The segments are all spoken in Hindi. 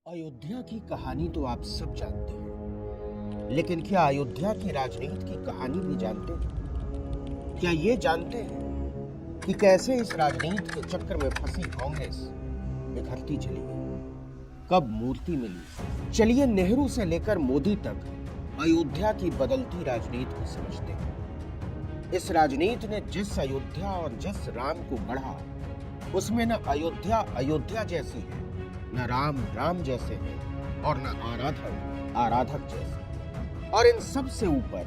अयोध्या की कहानी तो आप सब जानते हैं, लेकिन क्या अयोध्या की राजनीति की कहानी भी जानते हैं? क्या ये जानते हैं कि कैसे इस राजनीति के चक्कर में फंसी कांग्रेस बिखरती चली गई, कब मूर्ति मिली? चलिए नेहरू से लेकर मोदी तक अयोध्या की बदलती राजनीति को समझते हैं। इस राजनीति ने जिस अयोध्या और जिस राम को गढ़ा, उसमें न अयोध्या अयोध्या जैसी है, न राम राम जैसे हैं और न आराधक आराधक जैसे। और इन सब से ऊपर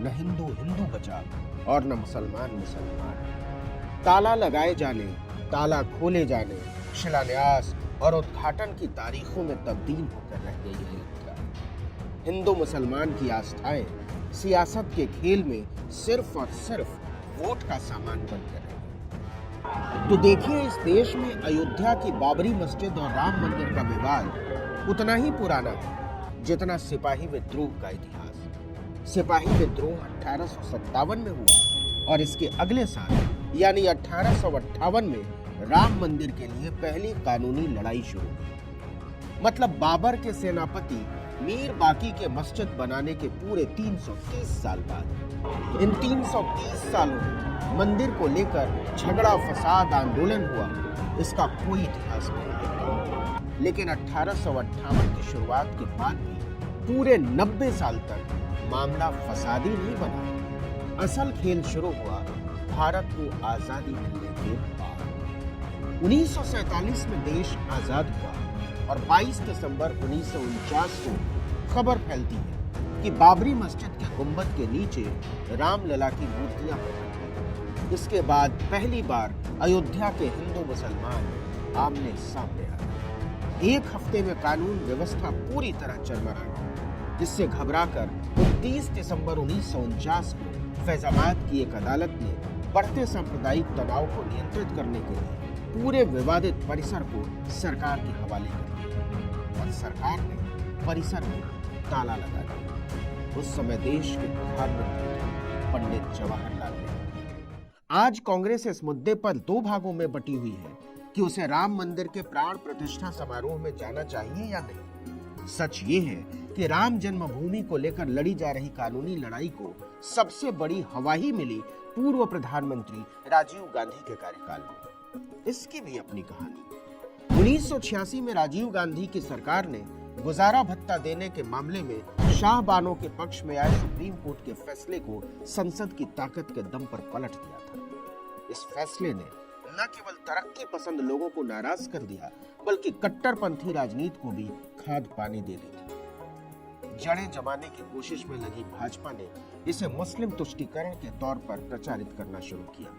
न हिंदू हिंदू बचा और न मुसलमान मुसलमान। ताला लगाए जाने, ताला खोले जाने, शिलान्यास और उद्घाटन की तारीखों में तब्दील होकर रह गई है अयोध्या। हिंदू मुसलमान की आस्थाएं सियासत के खेल में सिर्फ और सिर्फ वोट का सामान बनकर रह गई। तो देखिए, इस देश में अयोध्या की बाबरी मस्जिद और राम मंदिर का विवाद उतना ही पुराना है जितना सिपाही विद्रोह का इतिहास। सिपाही विद्रोह 1857 में हुआ और इसके अगले साल यानी 1858 में राम मंदिर के लिए पहली कानूनी लड़ाई शुरू हुई। मतलब बाबर के सेनापति मीर बाकी के मस्जिद बनाने के पूरे 330 साल बाद। इन 330 सालों में मंदिर को लेकर झगड़ा फसाद आंदोलन हुआ, इसका कोई इतिहास नहीं। लेकिन 1858 की शुरुआत के बाद भी पूरे 90 साल तक मामला फसादी नहीं बना। असल खेल शुरू हुआ भारत को आजादी मिलने के बाद। 1947 में देश आजाद हुआ और 22 दिसंबर 1949 को खबर फैलती है कि बाबरी मस्जिद के गुंबद के नीचे रामलला की मूर्तियां बनी। इसके बाद पहली बार अयोध्या के हिंदू मुसलमान आमने सामने आए। एक हफ्ते में कानून व्यवस्था पूरी तरह चरमरा, जिससे घबराकर 29 दिसंबर 1949 को फैजाबाद की एक अदालत ने बढ़ते सांप्रदायिक तनाव को नियंत्रित करने के लिए पूरे विवादित परिसर को सरकार के हवाले कर दिया और सरकार ने परिसर में ताला लगा दिया। उस समय देश के प्रधानमंत्री पंडित जवाहरलाल नेहरू। आज कांग्रेस इस मुद्दे पर दो भागों में बटी हुई है कि उसे राम मंदिर के प्राण प्रतिष्ठा समारोह में जाना चाहिए या नहीं। सच ये है कि राम जन्मभूमि को लेकर लड़ी जा रही कानूनी लड़ाई को सबसे बड़ी हवा ही मिली पूर्व प्रधानमंत्री राजीव गांधी के कार्यकाल में। इसकी भी अपनी कहानी। 1986 में राजीव गांधी की सरकार ने गुजारा भत्ता देने के मामले में शाहबानों के पक्ष में आए सुप्रीम कोर्ट के फैसले को संसद की ताकत के दम पर पलट दिया था। इस फैसले ने न केवल तरक्की पसंद लोगों को नाराज कर दिया, बल्कि कट्टरपंथी राजनीति को भी खाद पानी दे दी थी। जड़ें जमाने की कोशिश में लगी भाजपा ने इसे मुस्लिम तुष्टीकरण के तौर पर प्रचारित करना शुरू किया।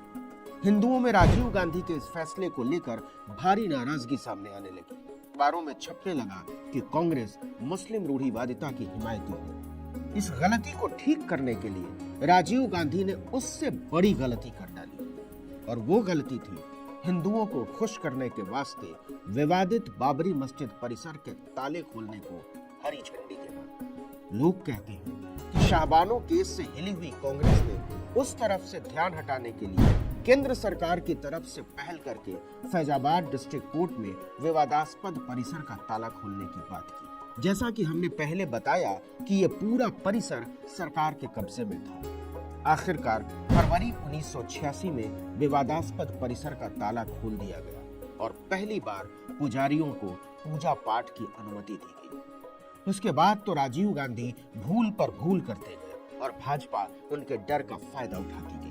हिंदुओं में राजीव गांधी के इस फैसले को लेकर भारी नाराजगी सामने आने लगी। अखबारों में छपने लगा कि कांग्रेस मुस्लिम रूढ़िवादिता की हिमायती है। इस गलती को ठीक करने के लिए राजीव गांधी ने उससे बड़ी गलती कर डाली, और वो गलती थी हिंदुओं को खुश करने के वास्ते विवादित बाबरी मस्जिद परिसर के ताले खोलने को हरी झंडी देना। लोग कहते हैं कि शाहबानो केस से हिली हुई कांग्रेस ने उस तरफ से ध्यान हटाने के लिए केंद्र सरकार की तरफ से पहल करके फैजाबाद डिस्ट्रिक्ट कोर्ट में विवादास्पद परिसर का ताला खोलने की बात की। जैसा कि हमने पहले बताया कि यह पूरा परिसर सरकार के कब्जे में था। आखिरकार फरवरी 1986 में विवादास्पद परिसर का ताला खोल दिया गया और पहली बार पुजारियों को पूजा पाठ की अनुमति दी गई। उसके बाद तो राजीव गांधी भूल पर भूल करते गए और भाजपा उनके डर का फायदा उठाती गई।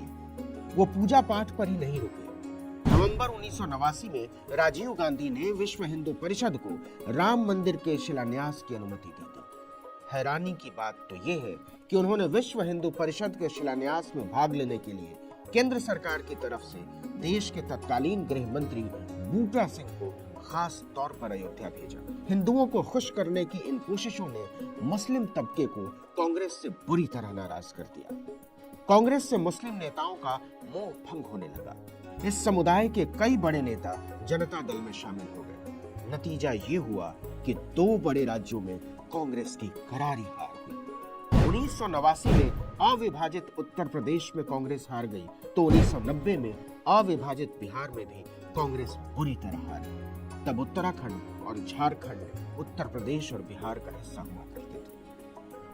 वो पूजा पाठ पर ही नहीं रुके। नवंबर 1989 में राजीव गांधी ने विश्व हिंदू परिषद को राम मंदिर के शिलान्यास की अनुमति दी थी। हैरानी की बात तो ये है कि उन्होंने विश्व हिंदू परिषद के शिलान्यास में भाग लेने के लिए केंद्र सरकार की तरफ से देश के तत्कालीन गृह मंत्री बूटा सिंह को खास तौर पर अयोध्या भेजा। हिंदुओं को खुश करने की इन कोशिशों ने मुस्लिम तबके को कांग्रेस से बुरी तरह नाराज कर दिया। कांग्रेस से मुस्लिम नेताओं का मोह भंग होने लगा। इस समुदाय के कई बड़े नेता जनता दल में शामिल हो गए। नतीजा ये हुआ कि दो बड़े राज्यों में कांग्रेस की करारी हार हुई। 1989 में अविभाजित उत्तर प्रदेश में कांग्रेस हार गई, तो 1990 में अविभाजित बिहार में भी कांग्रेस बुरी तरह हारी। तब उत्तराखंड और झारखंड उत्तर प्रदेश और बिहार का हिस्सा हुआ करते थे।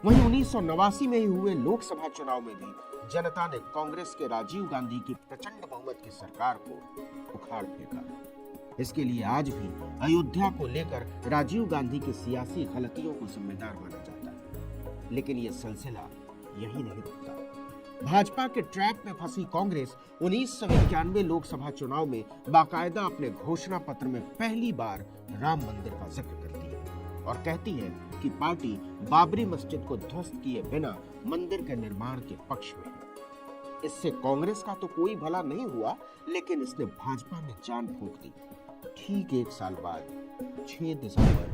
वहीं 1989 में ही हुए लोकसभा चुनाव में भी जनता ने कांग्रेस के राजीव गांधी की प्रचंड बहुमत की सरकार को उखाड़ फेंका। इसके लिए आज भी अयोध्या को लेकर राजीव गांधी की सियासी गलतियों को जिम्मेदार माना जाता है। लेकिन यह सिलसिला यही नहीं रुकता। भाजपा के ट्रैप में फंसी कांग्रेस 1991 लोकसभा चुनाव में बाकायदा अपने घोषणा पत्र में पहली बार राम मंदिर का जिक्र करती है और कहती है कि पार्टी बाबरी मस्जिद को ध्वस्त किए बिना मंदिर के निर्माण के पक्ष में है। इससे कांग्रेस का तो कोई भला नहीं हुआ, लेकिन इसने भाजपा में जान फूंक दी। ठीक एक साल बाद 6 दिसंबर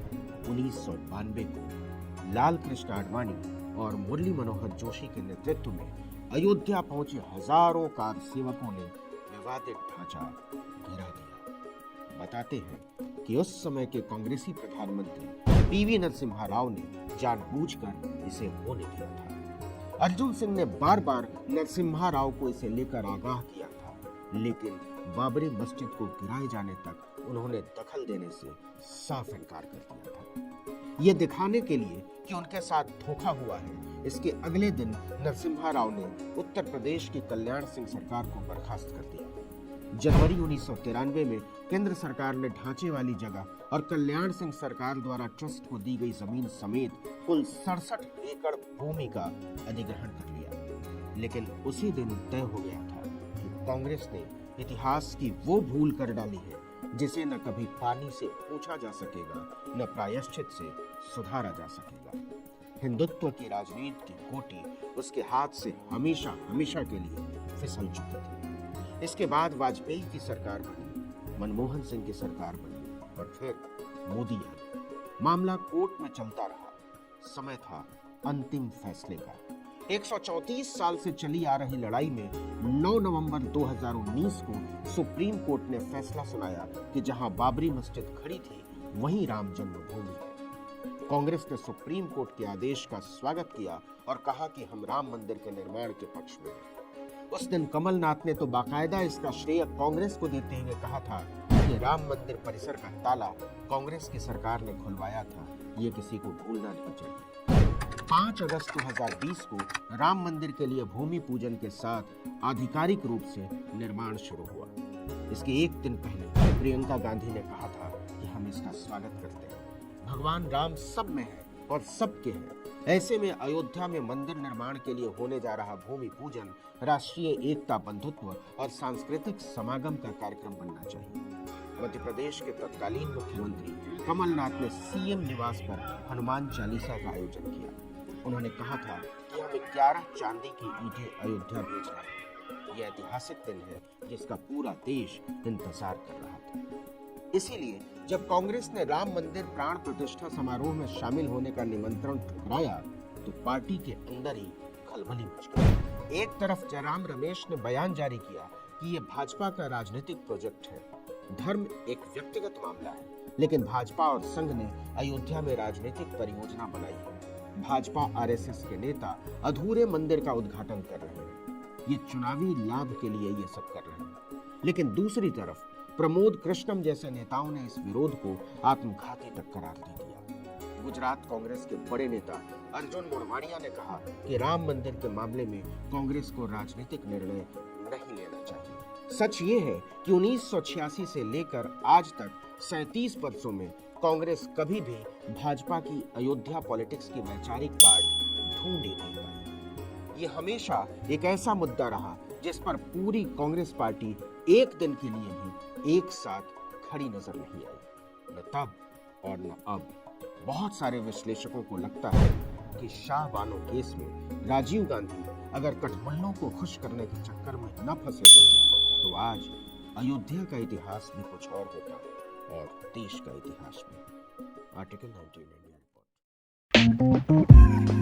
1992 को लाल कृष्ण आडवाणी और मुरली मनोहर जोशी के नेतृत्व में अयोध्या पहुंचे हजारों कार सेवकों ने विवादित ढांचा गिरा दिया। बताते हैं कि उस समय के कांग्रेसी प्रधानमंत्री पीवी नरसिम्हा राव ने जानबूझकर इसे होने दिया था। अर्जुन सिंह ने बार बार नरसिम्हा राव को इसे लेकर आगाह किया था, लेकिन बाबरी मस्जिद को गिराए जाने तक उन्होंने दखल देने से साफ इनकार कर दिया था। ये दिखाने के लिए कि उनके साथ धोखा हुआ है, इसके अगले दिन नरसिम्हा राव ने उत्तर प्रदेश की कल्याण सिंह सरकार को बर्खास्त कर दिया। जनवरी 1993 में केंद्र सरकार ने ढांचे वाली जगह और कल्याण सिंह सरकार द्वारा ट्रस्ट को दी गई जमीन समेत कुल 67 एकड़ भूमि का अधिग्रहण कर लिया। लेकिन उसी दिन तय हो गया था कि कांग्रेस ने इतिहास की वो भूल कर डाली है जिसे न कभी पानी से पूछा जा सकेगा, न प्रायश्चित से सुधारा जा सकेगा। हिंदुत्व की राजनीति की गोटी उसके हाथ से हमेशा हमेशा के लिए फिसल चुकी थी। इसके बाद वाजपेयी की सरकार बनी, मनमोहन सिंह की सरकार बनी और फिर मोदी आए। मामला कोर्ट में चलता रहा। समय था अंतिम फैसले का। 134 साल से चली आ रही लड़ाई में 9 नवंबर 2019 को सुप्रीम कोर्ट ने फैसला सुनाया कि जहां बाबरी मस्जिद खड़ी थी वहीं राम जन्मभूमि है। कांग्रेस ने सुप्रीम कोर्ट के आदेश का स्वागत किया और कहा कि हम राम मंदिर के निर्माण के पक्ष में हैं। उस दिन कमलनाथ ने तो बाकायदा इसका श्रेय कांग्रेस को देते हुए कहा था कि राम मंदिर परिसर का ताला कांग्रेस की सरकार ने खुलवाया था, ये किसी को भूलना नहीं चाहिए। 5 अगस्त 2020 को राम मंदिर के लिए भूमि पूजन के साथ आधिकारिक रूप से निर्माण शुरू हुआ। इसके एक दिन पहले प्रियंका गांधी ने कहा था कि हम इसका स्वागत करते हैं। भगवान राम सब में है और सबके हैं। ऐसे में अयोध्या में मंदिर निर्माण के लिए होने जा रहा भूमि पूजन राष्ट्रीय एकता, बंधुत्व और सांस्कृतिक समागम का कार्यक्रम बनना चाहिए। मध्य प्रदेश के तत्कालीन मुख्यमंत्री कमलनाथ ने सीएम निवास पर हनुमान चालीसा का आयोजन किया। उन्होंने कहा था कि हम 11 चांदी की ईंटें अयोध्या भेज रहे हैं। यह ऐतिहासिक दिन है जिसका पूरा देश इंतजार कर रहा था। इसीलिए जब कांग्रेस ने राम मंदिर प्राण प्रतिष्ठा समारोह में शामिल होने का निमंत्रण ठुकराया तो पार्टी के अंदर ही खलबली मच गई। एक तरफ जयराम रमेश ने बयान जारी किया कि ये भाजपा का राजनीतिक प्रोजेक्ट है, धर्म एक व्यक्तिगत मामला है, लेकिन भाजपा और संघ ने अयोध्या में राजनीतिक परियोजना बनाई है। भाजपा आरएसएस के नेता अधूरे मंदिर का उद्घाटन कर रहे हैं, ये चुनावी लाभ के लिए ये सब कर रहे हैं। लेकिन दूसरी तरफ प्रमोद कृष्णम जैसे नेताओं ने इस विरोध को आत्मघाती तक करार दे दिया। गुजरात कांग्रेस के बड़े नेता अर्जुन मोढवाडिया ने कहा कि राम मंदिर के मामले में कांग्रेस को राजनीतिक निर्णय नहीं लेना चाहिए। सच ये है कि 1986 से लेकर आज तक 37 वर्षों में कांग्रेस कभी भी भाजपा की अयोध्या पॉलिटिक्स की वैचारिक कार्ड ढूंढ ही नहीं पाई। ये हमेशा एक ऐसा मुद्दा रहा जिस पर पूरी कांग्रेस पार्टी एक दिन के लिए भी एक साथ खड़ी नजर नहीं आई। न तब और न अब। बहुत सारे विश्लेषकों को लगता है कि शाह बानो केस में राजीव गांधी अगर कठमंडलों को खुश करने के चक्कर में न फंसे होते तो आज अयोध्या का इतिहास भी कुछ और होता और देश का इतिहास भी। Article 19 India report.